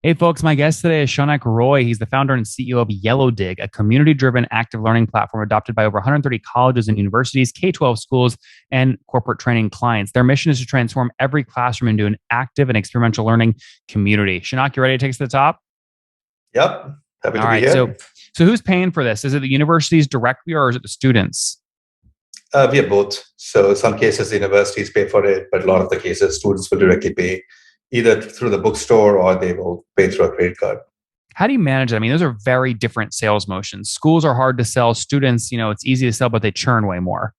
Hey folks, my guest today is Shaunak Roy. He's the founder and CEO of YellowDig, a community-driven active learning platform adopted by over 130 colleges and universities, K-12 schools, and corporate training clients. Their mission is to transform every classroom into an active and experiential learning community. Shaunak, you ready to take us to the top? Yep. Happy All to be right. So, here. so who's paying for this? Is it the universities directly or is it the students? We have both. So some cases the universities pay for it, but a lot of the cases students will directly pay either through the bookstore or they will pay through a credit card. How do you manage it? I mean, those are very different sales motions. Schools are hard to sell. Students, it's easy to sell, but they churn way more.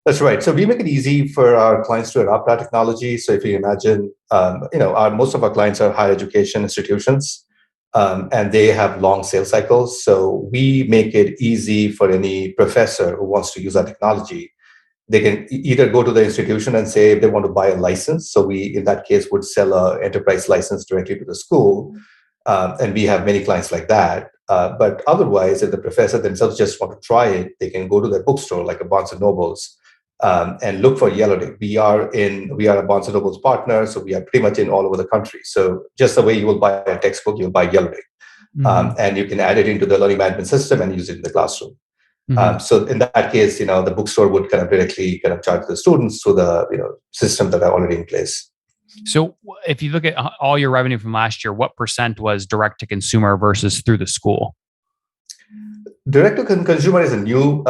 That's right. So we make it easy for our clients to adopt our technology. So if you imagine, most of our clients are higher education institutions, and they have long sales cycles. So we make it easy for any professor who wants to use our technology. They can either go to the institution and say if they want to buy a license. So we, in that case, would sell a enterprise license directly to the school, and we have many clients like that. But otherwise, if the professor themselves just want to try it, they can go to their bookstore like a Barnes and Nobles, and look for YellowDig. We are a Barnes and Nobles partner, so we are pretty much in all over the country. So just the way you will buy a textbook, you'll buy YellowDig, Hmm. and you can add it into the learning management system and use it in the classroom. Hmm. So in that case, the bookstore would kind of directly kind of charge the students through the system that are already in place. So if you look at all your revenue from last year, what percent was direct to consumer versus through the school? Direct to consumer is a new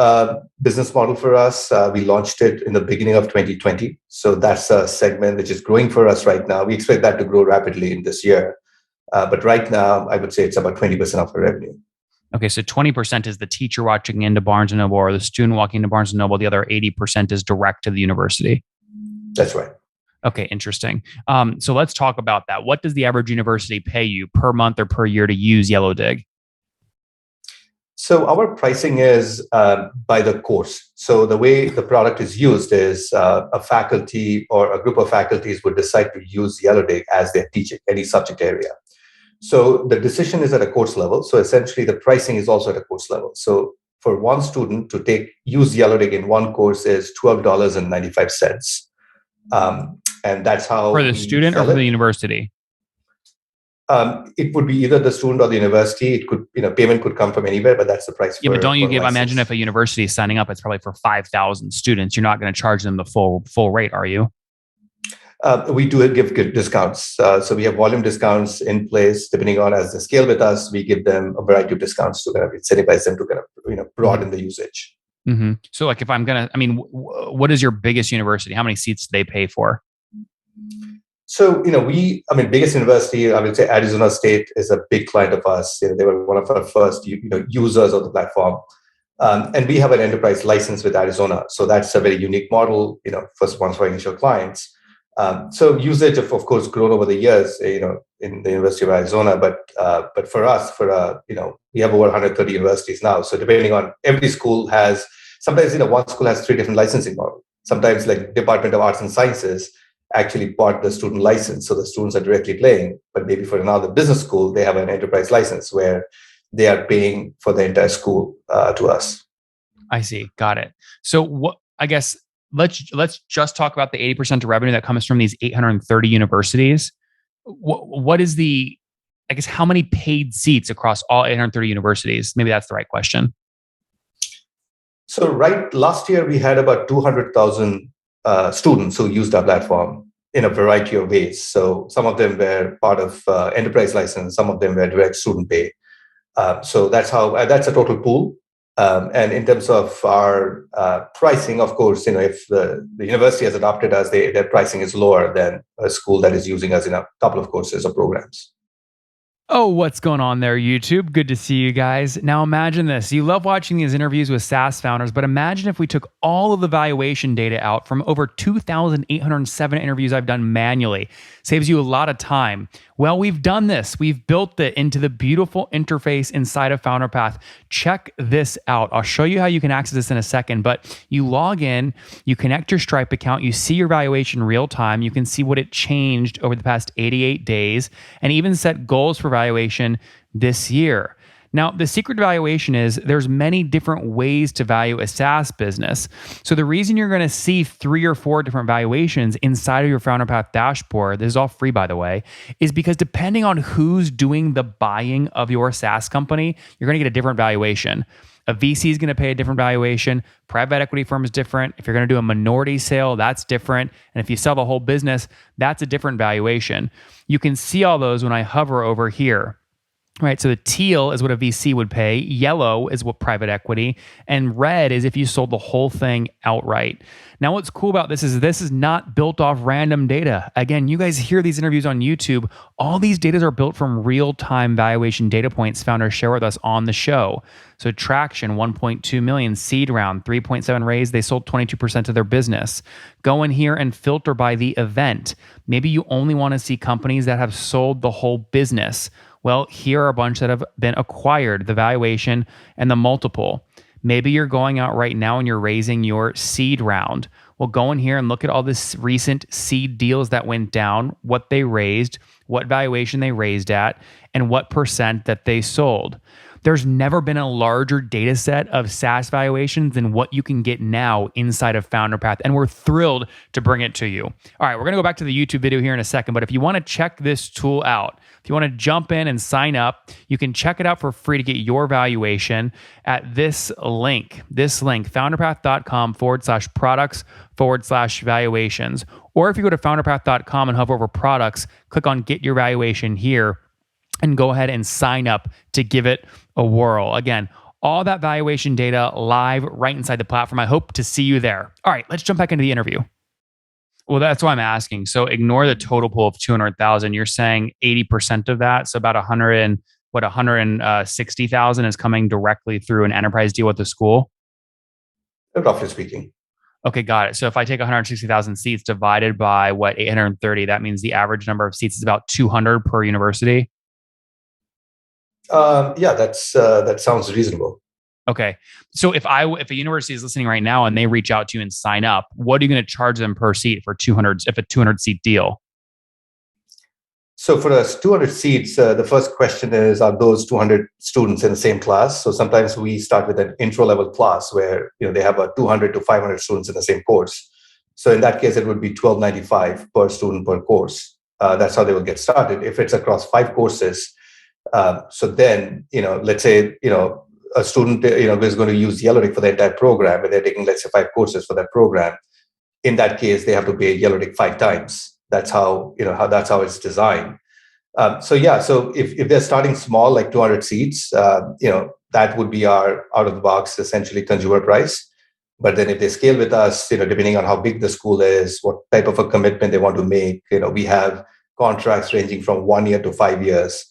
business model for us. We launched it in the beginning of 2020. So that's a segment which is growing for us right now. We expect that to grow rapidly in this year. But right now, I would say it's about 20% of our revenue. Okay, so 20% is the teacher watching into Barnes and Noble or the student walking into Barnes and Noble. The other 80% is direct to the university. That's right. Okay, interesting. So let's talk about that. What does the average university pay you per month or per year to use YellowDig? So our pricing is by the course. So the way the product is used is a faculty or a group of faculties would decide to use YellowDig as they're teaching any subject area. So the decision is at a course level. So essentially, the pricing is also at a course level. So for one student to use YellowDig in one course is $12.95, and that's For how the we student or sell for the it. university? It would be either the student or the university. It could, payment could come from anywhere, but that's the price Yeah, but don't you for a give, I imagine if license. a university is signing up, it's probably for 5,000 students. You're not going to charge them the full rate, are you? We do give good discounts. So we have volume discounts in place. Depending on as they scale with us, we give them a variety of discounts to kind of incentivize them to kind of Mm-hmm. broaden the usage. Mm-hmm. So, like, if I'm gonna, I mean, what is your biggest university? How many seats do they pay for? So biggest university, I would say Arizona State is a big client of us. They were one of our first users of the platform. And we have an enterprise license with Arizona. So that's a very unique model, first ones for initial clients. So usage of course grown over the years, in the University of Arizona. But for us, we have over 130 universities now. So depending on every school has, sometimes, one school has three different licensing models. Sometimes like Department of Arts and Sciences actually bought the student license. So the students are directly paying, but maybe for another business school, they have an enterprise license where they are paying for the entire school to us. I see. Got it. So, what I guess let's just talk about the 80% of revenue that comes from these 830 universities. What is the, I guess, how many paid seats across all 830 universities? Maybe that's the right question. So right last year, we had about 200,000 students who used our platform in a variety of ways. So some of them were part of enterprise license, some of them were direct student pay. So that's a total pool. And in terms of our pricing, of course, if the university has adopted us, their pricing is lower than a school that is using us in a couple of courses or programs. Oh, what's going on there, YouTube? Good to see you guys. Now imagine this. You love watching these interviews with SaaS founders, but imagine if we took all of the valuation data out from over 2,807 interviews I've done manually. Saves you a lot of time. Well, we've done this. We've built it into the beautiful interface inside of FounderPath. Check this out. I'll show you how you can access this in a second, but you log in, you connect your Stripe account, you see your valuation real time, you can see what it changed over the past 88 days, and even set goals for valuation this year. Now, the secret to valuation is there's many different ways to value a SaaS business. So the reason you're going to see 3 or 4 different valuations inside of your Founder Path dashboard, this is all free by the way, is because depending on who's doing the buying of your SaaS company, you're going to get a different valuation. A VC is going to pay a different valuation. Private equity firm is different. If you're going to do a minority sale, that's different. And if you sell the whole business, that's a different valuation. You can see all those when I hover over here. Right, so the teal is what a VC would pay, yellow is what private equity, and red is if you sold the whole thing outright. Now, what's cool about this is not built off random data. Again, you guys hear these interviews on YouTube. All these data are built from real-time valuation data points founders share with us on the show. So traction, 1.2 million, seed round, 3.7 raise, they sold 22% of their business. Go in here and filter by the event. Maybe you only want to see companies that have sold the whole business. Well, here are a bunch that have been acquired, the valuation and the multiple. Maybe you're going out right now and you're raising your seed round. Well, go in here and look at all this recent seed deals that went down, what they raised, what valuation they raised at, and what percent that they sold. There's never been a larger data set of SaaS valuations than what you can get now inside of Founder Path, and we're thrilled to bring it to you. All right, we're going to go back to the YouTube video here in a second, but if you want to check this tool out, if you want to jump in and sign up, you can check it out for free to get your valuation at this link, founderpath.com/products/valuations. Or if you go to founderpath.com and hover over products, click on get your valuation here and go ahead and sign up to give it a whirl. Again, all that valuation data live right inside the platform. I hope to see you there. All right, let's jump back into the interview. Well, that's why I'm asking. So ignore the total pool of 200,000. You're saying 80% of that, so about 160,000 is coming directly through an enterprise deal with the school? Roughly speaking. Okay, got it. So if I take 160,000 seats divided by 830, that means the average number of seats is about 200 per university? Yeah, that sounds reasonable. Okay. So if a university is listening right now and they reach out to you and sign up, what are you going to charge them per seat for 200, if a 200 seat deal? So for us 200 seats, the first question is, are those 200 students in the same class? So sometimes we start with an intro level class where they have a 200 to 500 students in the same course. So in that case, it would be $1,295 per student per course. That's how they will get started. If it's across 5 courses, so then let's say a student is going to use Yellowrick for the entire program, and they're taking, let's say, 5 courses for that program. In that case, they have to pay Yellowrick 5 times. That's how it's designed. So if they're starting small, like 200 seats, that would be our out of the box, essentially, consumer price. But then if they scale with us, depending on how big the school is, what type of a commitment they want to make, we have contracts ranging from 1 year to 5 years.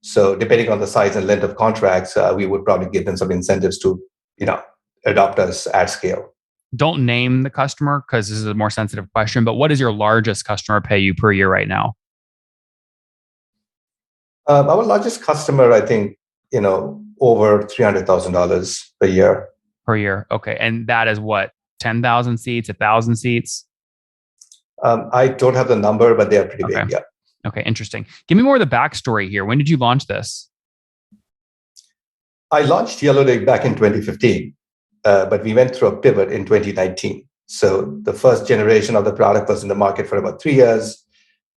So depending on the size and length of contracts, we would probably give them some incentives to, adopt us at scale. Don't name the customer because this is a more sensitive question, but what does your largest customer pay you per year right now? Our largest customer, I think, over $300,000 a year. Per year. Okay. And that is what? 10,000 seats, 1,000 seats? I don't have the number, but they are pretty big. Yeah. Okay. Interesting. Give me more of the backstory here. When did you launch this? I launched Yellowrick back in 2015, but we went through a pivot in 2019. So the first generation of the product was in the market for about 3 years.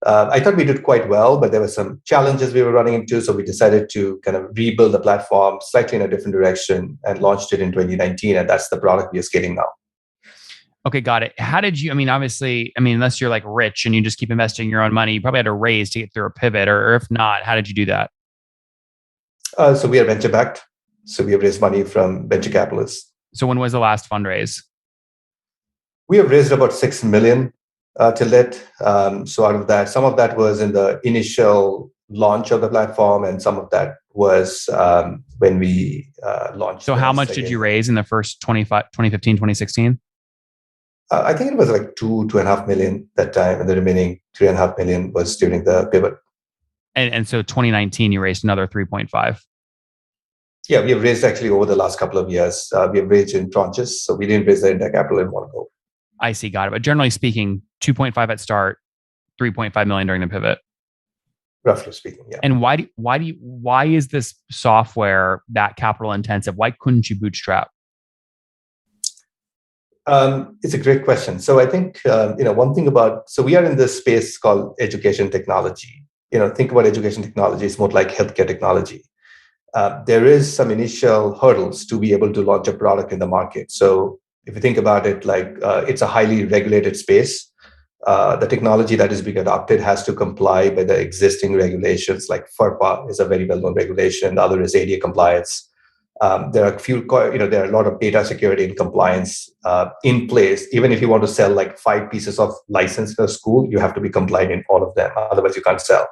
I thought we did quite well, but there were some challenges we were running into. So we decided to kind of rebuild the platform slightly in a different direction and launched it in 2019. And that's the product we are scaling now. Okay, got it. How did you, obviously, unless you're like rich and you just keep investing your own money, you probably had to raise to get through a pivot, or if not, how did you do that? So we are venture backed. So we have raised money from venture capitalists. So when was the last fundraise? We have raised about 6 million till date. So out of that, some of that was in the initial launch of the platform, and some of that was when we launched. So how much did you raise in the first 2015, 2016? I think it was like 2.5 million that time, and the remaining 3.5 million was during the pivot. And so 2019, you raised another 3.5. Yeah, we have raised actually over the last couple of years. We have raised in tranches, so we didn't raise the entire capital in one go. I see, got it. But generally speaking, 2.5 at start, 3.5 million during the pivot. roughly speaking. Yeah. And why is this software that capital intensive? Why couldn't you bootstrap? It's a great question. So I think one thing about we are in this space called education technology. Think about education technology; it's more like healthcare technology. There is some initial hurdles to be able to launch a product in the market. So if you think about it, like it's a highly regulated space. The technology that is being adopted has to comply with the existing regulations. Like FERPA is a very well-known regulation. The other is ADA compliance. There are there are a lot of data security and compliance in place. Even if you want to sell like 5 pieces of license in a school, you have to be compliant in all of them. Otherwise, you can't sell.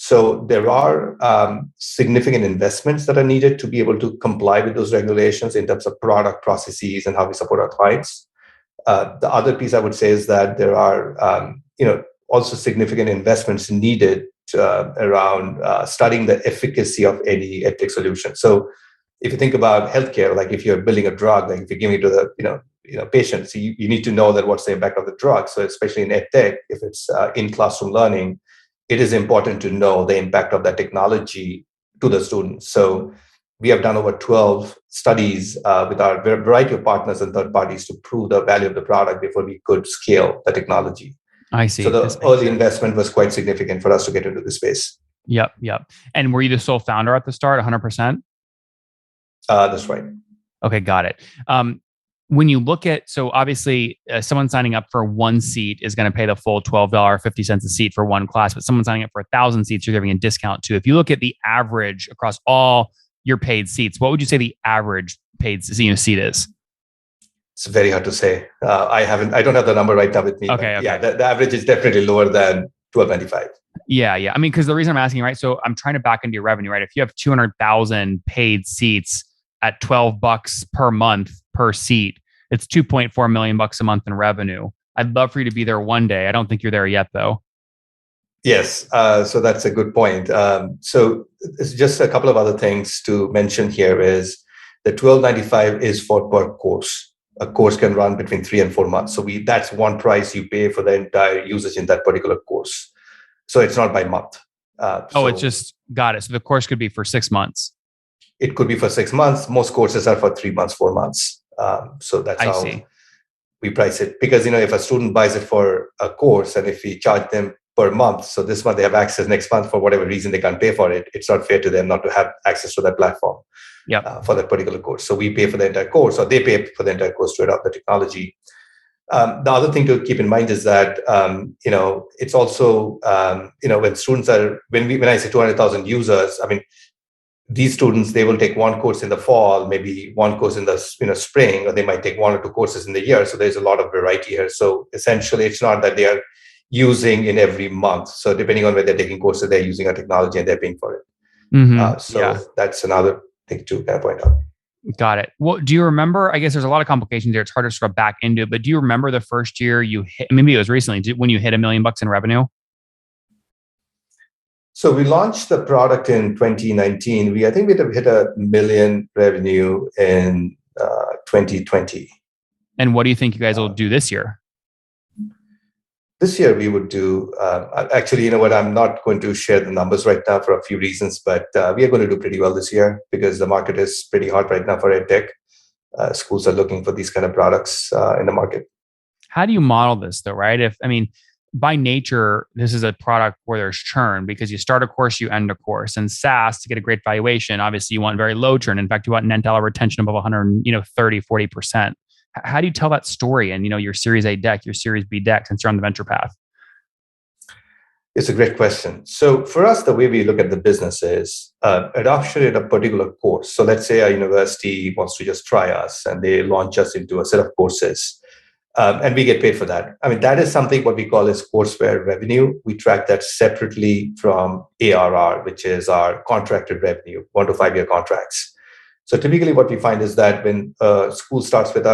So there are significant investments that are needed to be able to comply with those regulations in terms of product processes and how we support our clients. The other piece I would say is that there are also significant investments needed around studying the efficacy of any edtech solution. So if you think about healthcare, like if you're building a drug, like if you're giving it to the patients, you need to know that what's the impact of the drug. So especially in edtech, if it's in classroom learning, it is important to know the impact of that technology to the students. So we have done over 12 studies with our variety of partners and third parties to prove the value of the product before we could scale the technology. I So see. the early investment was quite significant for us to get into this space. Yep. And were you the sole founder at the start, 100%? That's right. Okay, got it. When you look at, so obviously someone signing up for one seat is going to pay the full $12.50 a seat for one class, but someone signing up for 1,000 seats, you're giving a discount to. If you look at the average across all your paid seats, what would you say the average paid seat is? It's very hard to say. I don't have the number right now with me. Okay. Yeah, the average is definitely lower than $12.95. Yeah. I mean, because the reason I'm asking, right? So I'm trying to back into your revenue, right? If you have 200,000 paid seats at $12 per month per seat, it's 2.4 million bucks a month in revenue. I'd love for you to be there one day. I don't think you're there yet, though. Yes, so that's a good point. So it's just a couple of other things to mention here is the $12.95 is for per course. A course can run between 3 and 4 months. So that's one price you pay for the entire usage in that particular course. So it's not by month. It's just got it. So the course could be for 6 months. It could be for 6 months. Most courses are for 3 months, 4 months. So that's how we price it. Because if a student buys it for a course and if we charge them per month, so this month they have access, next month for whatever reason they can't pay for it, it's not fair to them not to have access to that platform for that particular course. So we pay for the entire course, or they pay for the entire course to adopt the technology. The other thing to keep in mind is that it's also when students are when I say 200,000 users, I mean these students, they will take one course in the fall, maybe one course in the spring, or they might take 1 or 2 courses in the year. So there's a lot of variety here. So essentially, it's not that they are using in every month. So depending on where they're taking courses, they're using our technology and they're paying for it. That's another thing to kind of point out. Got it. Well, do you remember, I guess there's a lot of complications there. It's hard to sort of back into it, but do you remember the first year you hit, maybe it was recently, when you hit $1 million in revenue? So we launched the product in 2019. I think we'd have hit $1 million revenue in 2020. And what do you think you guys will do this year? This year we would do, actually, you know what, I'm not going to share the numbers right now for a few reasons, but we are going to do pretty well this year because the market is pretty hot right now for EdTech. Schools are looking for these kind of products in the market. How do you model this though, right? By nature, this is a product where there's churn because you start a course, you end a course. And SaaS, to get a great valuation, obviously you want very low churn. In fact, you want net dollar retention above 130, 40%. How do you tell that story and your Series A deck, your Series B deck, since you're on the venture path? It's a great question. So for us, the way we look at the business is adoption in a particular course. So let's say a university wants to just try us and they launch us into a set of courses. And we get paid for that. I mean, that is something what we call as courseware revenue. We track that separately from ARR, which is our contracted revenue, 1 to 5 year contracts. So typically what we find is that when a school starts with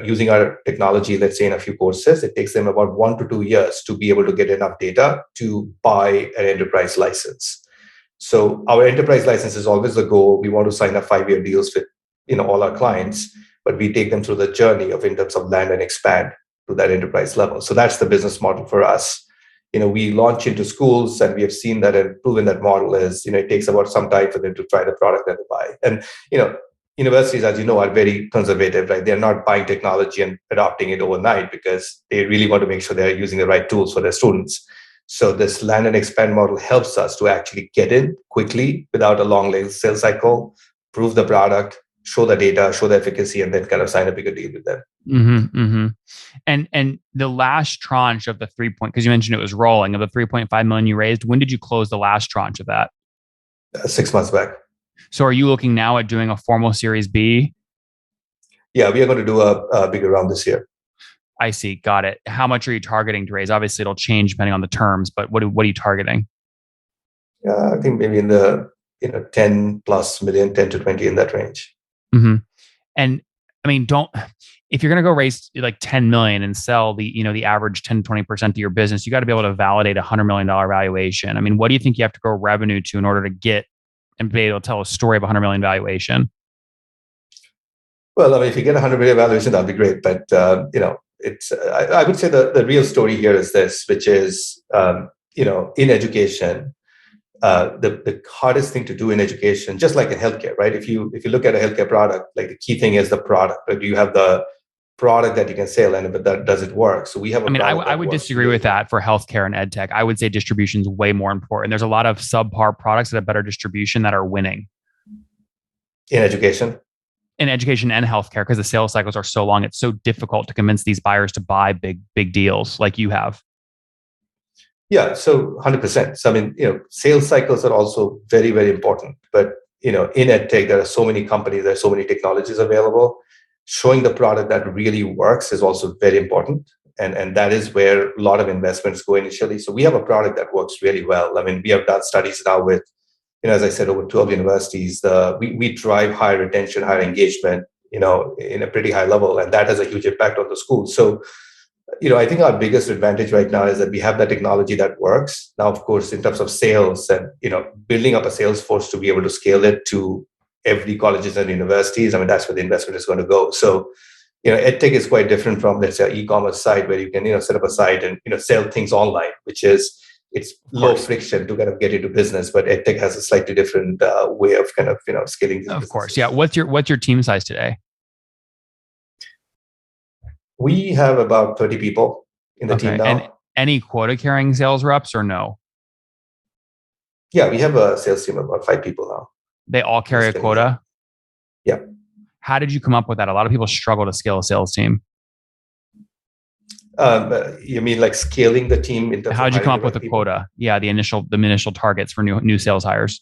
using our technology, let's say in a few courses, it takes them about 1 to 2 years to be able to get enough data to buy an enterprise license. So our enterprise license is always the goal. We want to sign up 5-year deals with all our clients, but we take them through the journey in terms of land and expand to that enterprise level. So that's the business model for us. we launch into schools, and we have seen that and proven that model is, it takes about some time for them to try the product that they buy. And, universities, as you know, are very conservative, right? They're not buying technology and adopting it overnight because they really want to make sure they're using the right tools for their students. So this land and expand model helps us to actually get in quickly without a long sales cycle, prove the product, show the data, show the efficacy, and then kind of sign a bigger deal with them. Mm-hmm, mm-hmm. And the last tranche of the because you mentioned it was rolling, of the 3.5 million you raised, when did you close the last tranche of that? 6 months back. So are you looking now at doing a formal Series B? Yeah, we are going to do a bigger round this year. I see. Got it. How much are you targeting to raise? Obviously, it'll change depending on the terms, but what are you targeting? I think maybe in the 10 plus million, 10 to 20 in that range. Mm-hmm. And I mean, if you're going to go raise like 10 million and sell the average 10 to 20% of your business, you got to be able to validate $100 million valuation. I mean, what do you think you have to grow revenue to in order to get and be able to tell a story of 100 million valuation? Well, I mean, if you get 100 million valuation, that'd be great. But, it's, I would say the real story here is this, which is, in education, the hardest thing to do in education, just like in healthcare, right? If you look at a healthcare product, like the key thing is the product. Like, do you have the product that you can sell, but does it work? So we have a I would disagree with that for healthcare and edtech. I would say distribution is way more important. There's a lot of subpar products that have better distribution that are winning. In education? In education and healthcare, because the sales cycles are so long, it's so difficult to convince these buyers to buy big deals like you have. Yeah, so 100%. So I mean, sales cycles are also very, very important. But in edtech, there are so many companies, there are so many technologies available. Showing the product that really works is also very important, and that is where a lot of investments go initially. So we have a product that works really well. I mean, we have done studies now with, as I said, over 12 universities. We drive higher retention, higher engagement, in a pretty high level, and that has a huge impact on the school. So I think our biggest advantage right now is that we have that technology that works. Now, of course, in terms of sales and, building up a sales force to be able to scale it to every colleges and universities, I mean, that's where the investment is going to go. So, EdTech is quite different from, let's say, an e-commerce site where you can, set up a site and, sell things online, which is, it's low friction to kind of get into business. But EdTech has a slightly different way of kind of, scaling these businesses. Of course. Yeah. What's your team size today? We have about 30 people in the team now. And any quota carrying sales reps or no? Yeah, we have a sales team of about 5 people now. They all carry a quota? Yeah. How did you come up with that? A lot of people struggle to scale a sales team. You mean like scaling the team? How did you come up with a quota? Yeah, the initial targets for new sales hires.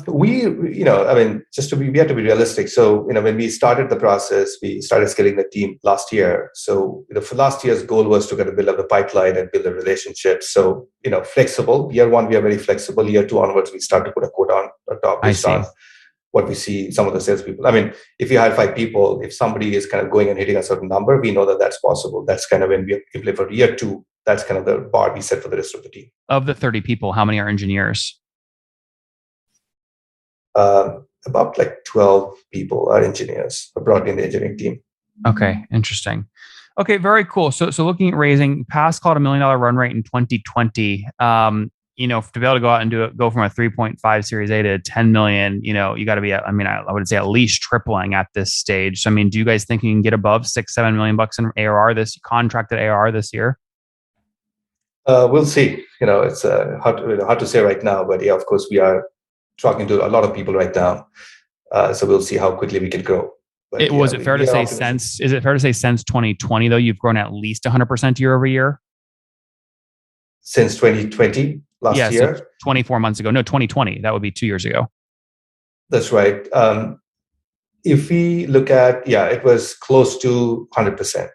We have to be realistic. So, when we started the process, we started scaling the team last year. So, for last year's goal was to kind of build up the pipeline and build a relationship. So, flexible. Year one, we are very flexible. Year two onwards, we start to put a quota on top based on what we see some of the salespeople. I mean, if you hire 5 people, if somebody is kind of going and hitting a certain number, we know that that's possible. That's kind of when we implement for year two. That's kind of the bar we set for the rest of the team. Of the 30 people, how many are engineers? About like 12 people are engineers brought in the engineering team. Okay, interesting. Okay, very cool. So looking at raising, past called $1 million run rate in 2020. To be able to go out and go from a 3.5 Series A to 10 million, you got to be, I would say at least tripling at this stage. So, do you guys think you can get above $6-7 million in ARR contracted ARR this year? We'll see. It's hard to say right now, but yeah, of course, we are talking to a lot of people right now. So we'll see how quickly we can grow. But, is it fair to say since 2020 though, you've grown at least 100% year over year? Since 2020, last year? So 24 months ago. No, 2020. That would be 2 years ago. That's right. If we look at, it was close to 100%.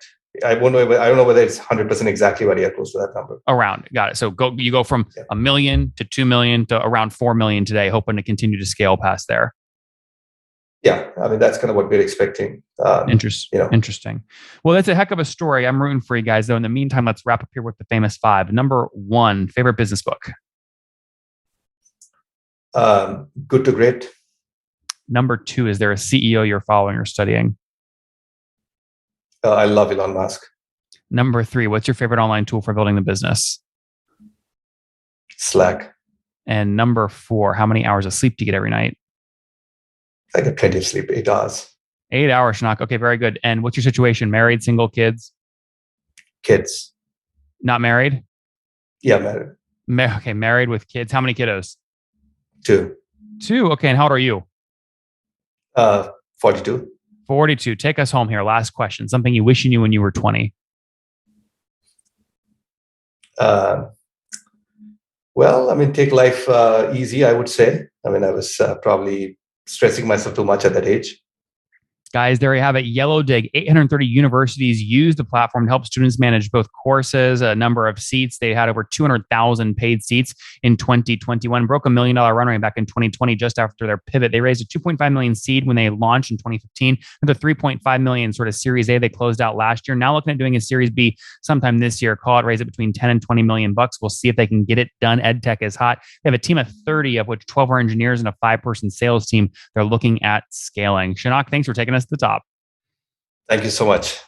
I don't know whether it's 100% exactly, but yeah, close to that number. Around, got it. So you go from 1 million to 2 million to around 4 million today, hoping to continue to scale past there. Yeah, that's kind of what we're expecting. Interesting. Well, that's a heck of a story. I'm rooting for you guys, though. In the meantime, let's wrap up here with the famous 5. Number 1, favorite business book. Good to Great. Number 2, is there a CEO you're following or studying? I love Elon Musk. Number 3, what's your favorite online tool for building the business? Slack. And number 4, how many hours of sleep do you get every night? I get plenty of sleep, 8 hours. 8 hours, Shaunak. Okay, very good. And what's your situation? Married, single, kids? Kids. Not married? Yeah, married. Okay, married with kids. How many kiddos? 2. 2. Okay, and how old are you? 42. 42. Take us home here. Last question. Something you wish you knew when you were 20. Well, take life easy, I would say. I was probably stressing myself too much at that age. Guys, there you have it. Yellowdig, 830 universities use the platform to help students manage both courses, a number of seats. They had over 200,000 paid seats in 2021, broke $1 million run rate back in 2020 just after their pivot. They raised a 2.5 million seed when they launched in 2015, and the 3.5 million sort of Series A they closed out last year. Now looking at doing a Series B sometime this year. Call it raise it between 10 and 20 million bucks. We'll see if they can get it done. Edtech is hot. They have a team of 30, of which 12 are engineers and a 5-person sales team. They're looking at scaling. Shaunak, thanks for taking us to the top. Thank you so much.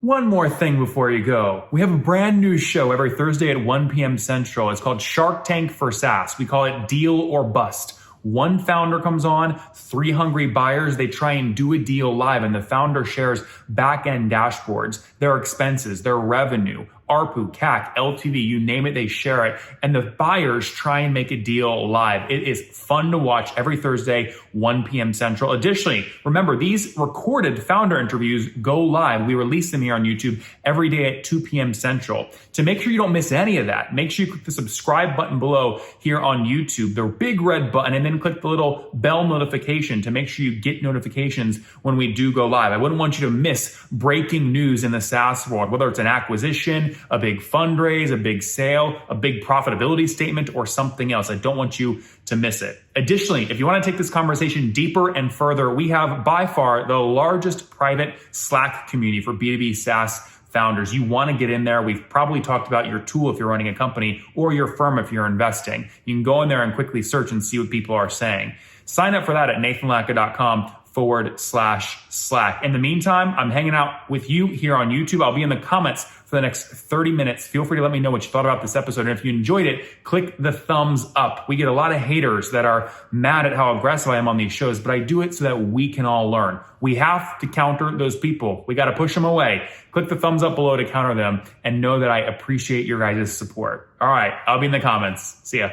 One more thing before you go. We have a brand new show every Thursday at 1 p.m. Central. It's called Shark Tank for SaaS. We call it Deal or Bust. One founder comes on, 3 hungry buyers. They try and do a deal live, and the founder shares back-end dashboards, their expenses, their revenue, ARPU, CAC, LTV, you name it, they share it. And the buyers try and make a deal live. It is fun to watch every Thursday, 1 p.m. Central. Additionally, remember, these recorded founder interviews go live. We release them here on YouTube every day at 2 p.m. Central. To make sure you don't miss any of that, make sure you click the subscribe button below here on YouTube, the big red button, and then click the little bell notification to make sure you get notifications when we do go live. I wouldn't want you to miss breaking news in the SaaS world, whether it's an acquisition, a big fundraise, a big sale, a big profitability statement, or something else. I don't want you to miss it. Additionally, if you want to take this conversation deeper and further, we have by far the largest private Slack community for B2B SaaS founders. You want to get in there. We've probably talked about your tool if you're running a company, or your firm if you're investing. You can go in there and quickly search and see what people are saying. Sign up for that at nathanlatka.com/Slack. In the meantime, I'm hanging out with you here on YouTube. I'll be in the comments for the next 30 minutes. Feel free to let me know what you thought about this episode. And if you enjoyed it, click the thumbs up. We get a lot of haters that are mad at how aggressive I am on these shows, but I do it so that we can all learn. We have to counter those people. We got to push them away. Click the thumbs up below to counter them, and know that I appreciate your guys' support. All right, I'll be in the comments. See ya.